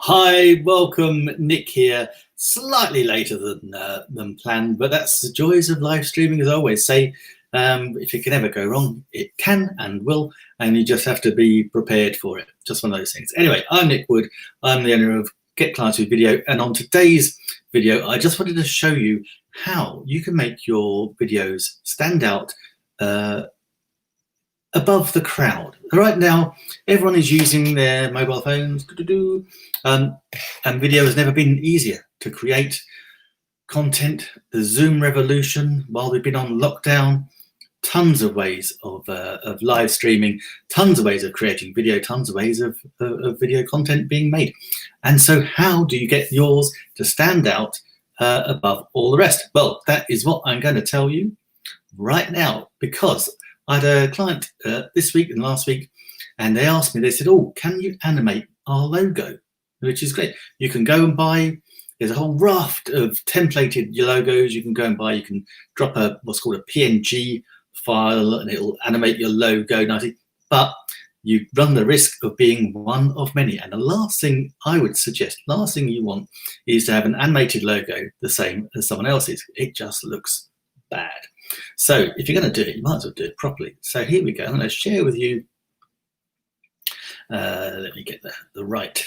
Hi, welcome. Nick here. Slightly later than planned, but that's the joys of live streaming. As I always say, if it can ever go wrong, it can and will, and you just have to be prepared for it. Just one of those things. Anyway, I'm Nick Wood. I'm the owner of Get Clients with Video, and on today's video, I just wanted to show you how you can make your videos stand out above the crowd. Right now, everyone is using their mobile phones, and video has never been easier to create content. The Zoom revolution, while we've been on lockdown, tons of ways of live streaming, tons of ways of creating video, tons of ways of video content being made. And so how do you get yours to stand out above all the rest? Well, that is what I'm going to tell you right now, because I had a client this week and last week, and they asked me, they said, oh, can you animate our logo? Which is great. You can go and buy, there's a whole raft of templated logos you can go and buy. You can drop what's called a PNG file and it'll animate your logo nicely, but you run the risk of being one of many. And the last thing I would suggest, last thing you want is to have an animated logo the same as someone else's. It just looks bad. So if you're going to do it, you might as well do it properly. So here we go. I'm going to share with you. Let me get the right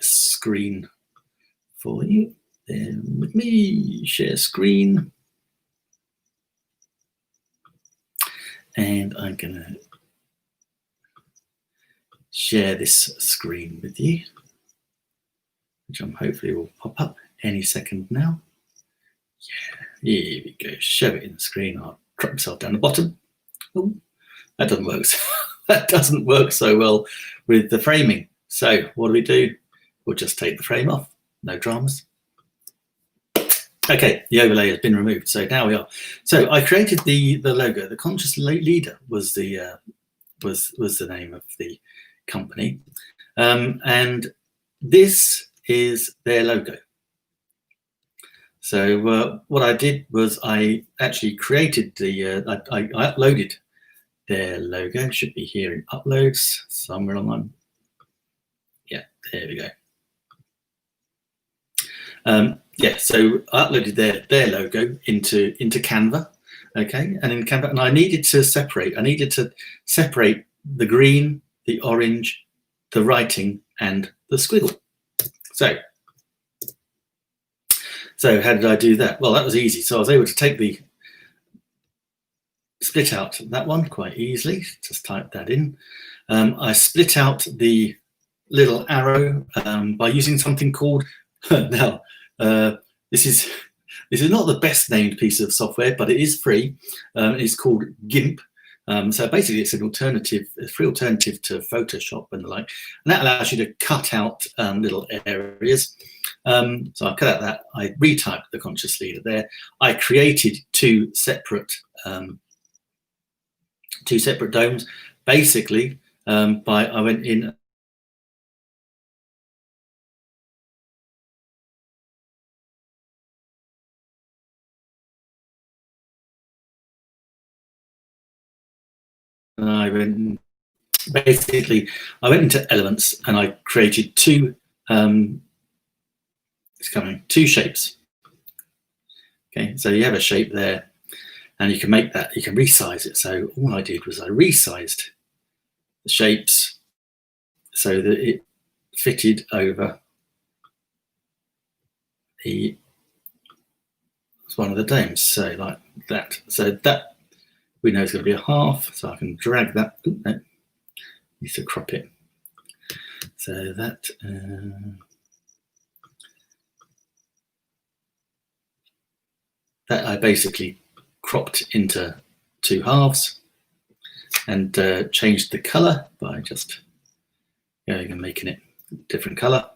screen for you. Bear with me. Share screen, and I'm going to share this screen with you, which I'm hopefully will pop up any second now. Yeah, here we go. Show it in the screen. I'll drop myself down the bottom. Oh, that doesn't work. That doesn't work so well with the framing. So what do? We'll just take the frame off. No dramas. Okay, the overlay has been removed. So now we are. So I created the logo. The Conscious Leader was the name of the company, and this is their logo. So what I did was I actually created I uploaded their logo. It should be here in uploads somewhere along. Yeah, there we go. Yeah, so I uploaded their logo into Canva, okay, and in Canva, and I needed to separate the green, the orange, the writing, and the squiggle. So how did I do that? Well, that was easy. So I was able to split out that one quite easily. Just type that in. I split out the little arrow by using something called, now, this is not the best named piece of software, but it is free. It's called GIMP. So basically it's a free alternative to Photoshop and the like. And that allows you to cut out little areas. So I cut out that, I retyped the Conscious Leader there. I created two separate domes, basically, I went in and I went into Elements and I created two shapes. Okay, so you have a shape there, and you can resize it. So all I did was I resized the shapes so that it fitted over one of the domes. So like that. So that we know it's going to be a half. So I can drag that. Ooh, no, need to crop it. So that. That I basically cropped into two halves and changed the color by just going and making it a different color.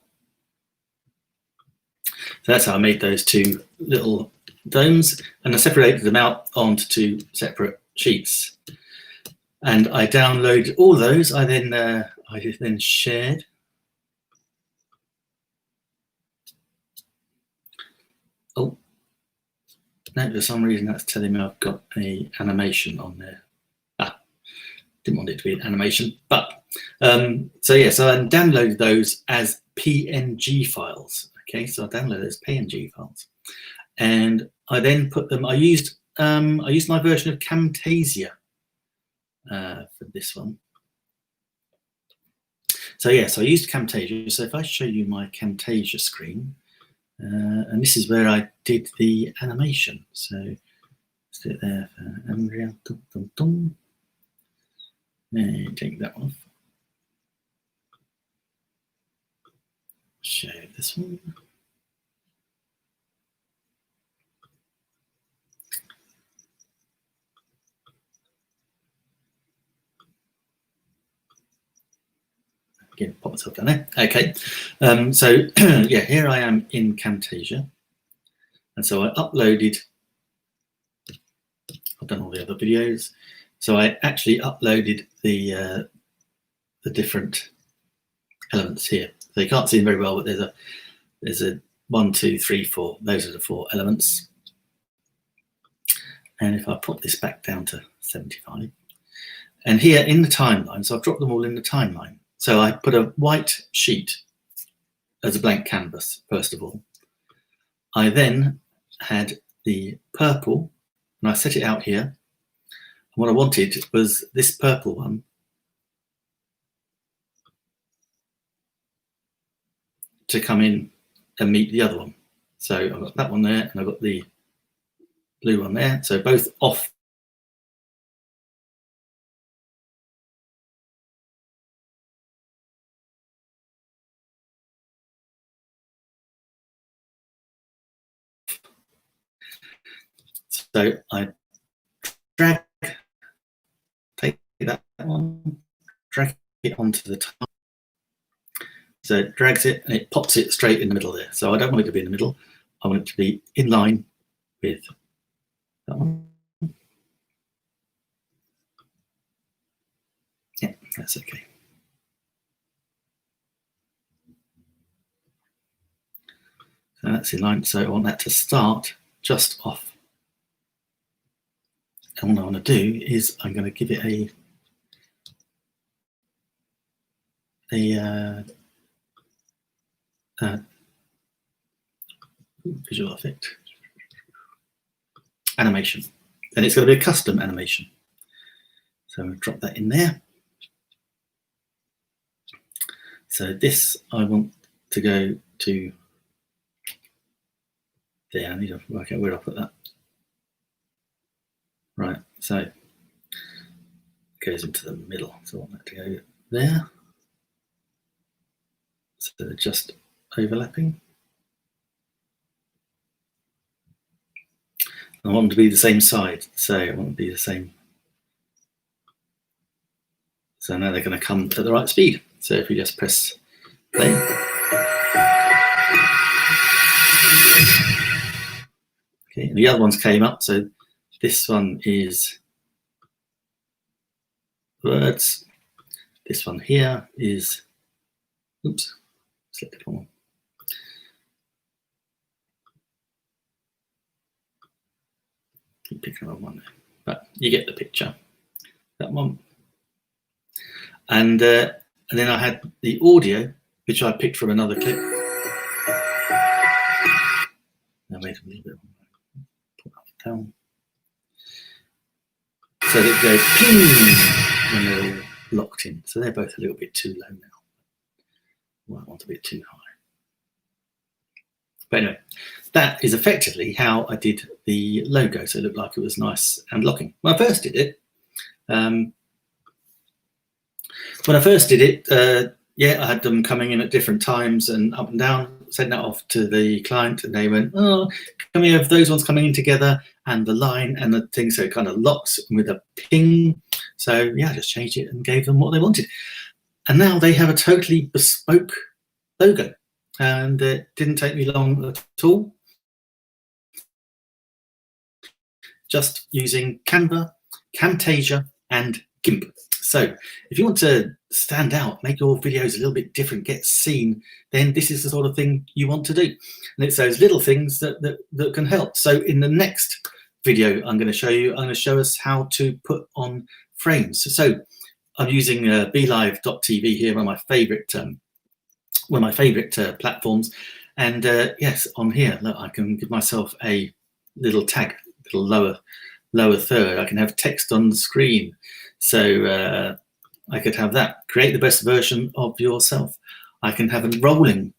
So that's how I made those two little domes, and I separated them out onto two separate sheets. And I downloaded all those. I then shared. Oh. No, for some reason that's telling me I've got an animation on there. Didn't want it to be an animation, but so yeah, so I downloaded those as PNG files. Okay, so I download those PNG files, and I then put them. I used my version of Camtasia for this one. So yes, I used Camtasia. So if I show you my Camtasia screen, and this is where I did the animation. So let's do it there for Andrea. Take that one off. Show this one. Again, pop myself down there. Okay, so yeah, here I am in Camtasia, and so I uploaded. I've done all the other videos, so I actually uploaded the different elements here. So you can't see them very well, but there's a 1, 2, 3, 4. Those are the 4 elements. And if I put this back down to 75, and here in the timeline, so I've dropped them all in the timeline. So I put a white sheet as a blank canvas, first of all. I then had the purple, and I set it out here. And what I wanted was this purple one to come in and meet the other one. So I've got that one there, and I've got the blue one there. So both off. So I take that one, drag it onto the top. So it drags it and it pops it straight in the middle there. So I don't want it to be in the middle. I want it to be in line with that one. Yeah, that's okay. So that's in line. So I want that to start just off. And what I want to do is I'm going to give it a visual effect animation, and it's going to be a custom animation. So I'm going to drop that in there. So this I want to go to there. I need to work out where I put that. Right, so it goes into the middle. So I want that to go there. So they're just overlapping. I want them to be the same side, so I want them to be the same. So now they're going to come at the right speed. So if we just press play. Okay, and the other ones came up. So this one is words. This one here is, oops, select the one. Keep picking on one there, but you get the picture. That one, and then I had the audio, which I picked from another clip. Now wait a little bit. Put that down. So that it goes ping when they're all locked in. So they're both a little bit too low now. Might want a bit too high. But anyway, that is effectively how I did the logo. So it looked like it was nice and locking. When I first did it, yeah, I had them coming in at different times and up and down, sent that off to the client, and they went, oh, can we have those ones coming in together and the line and the thing, so it kind of locks with a ping. So yeah, I just changed it and gave them what they wanted. And now they have a totally bespoke logo, and it didn't take me long at all. Just using Canva, Camtasia, and GIMP. So if you want to stand out, make your videos a little bit different, get seen, then this is the sort of thing you want to do. And it's those little things that can help. So in the next video I'm going to show you, I'm going to show us how to put on frames. So I'm using BeLive.tv here, one of my favorite one of my favorite platforms. And yes, on here, look, I can give myself a little tag, little lower third. I can have text on the screen. So I could have that. Create the best version of yourself. I can have a rolling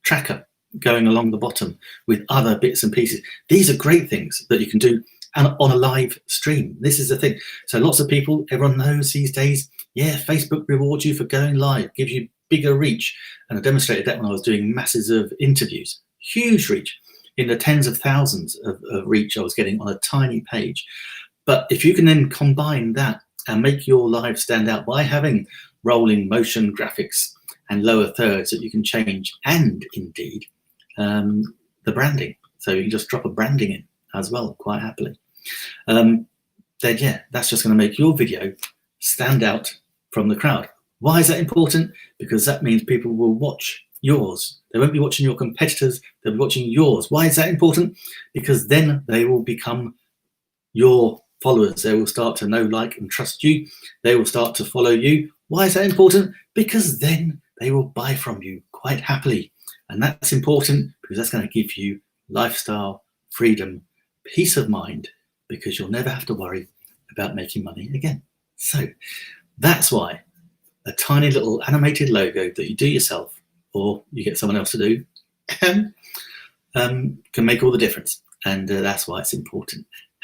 tracker going along the bottom with other bits and pieces. These are great things that you can do on a live stream. This is the thing. So lots of people, everyone knows these days, yeah, Facebook rewards you for going live, gives you bigger reach. And I demonstrated that when I was doing masses of interviews, huge reach, in the tens of thousands of reach I was getting on a tiny page. But if you can then combine that and make your live stand out by having rolling motion graphics and lower thirds that you can change, and indeed the branding. So you can just drop a branding in as well, quite happily. Then yeah, that's just going to make your video stand out from the crowd. Why is that important? Because that means people will watch yours. They won't be watching your competitors, they'll be watching yours. Why is that important? Because then they will become your followers. They will start to know, like, and trust you. They will start to follow you. Why is that important? Because then they will buy from you quite happily. And that's important because that's going to give you lifestyle, freedom, peace of mind, because you'll never have to worry about making money again. So that's why a tiny little animated logo that you do yourself, or you get someone else to do, can make all the difference. And that's why it's important.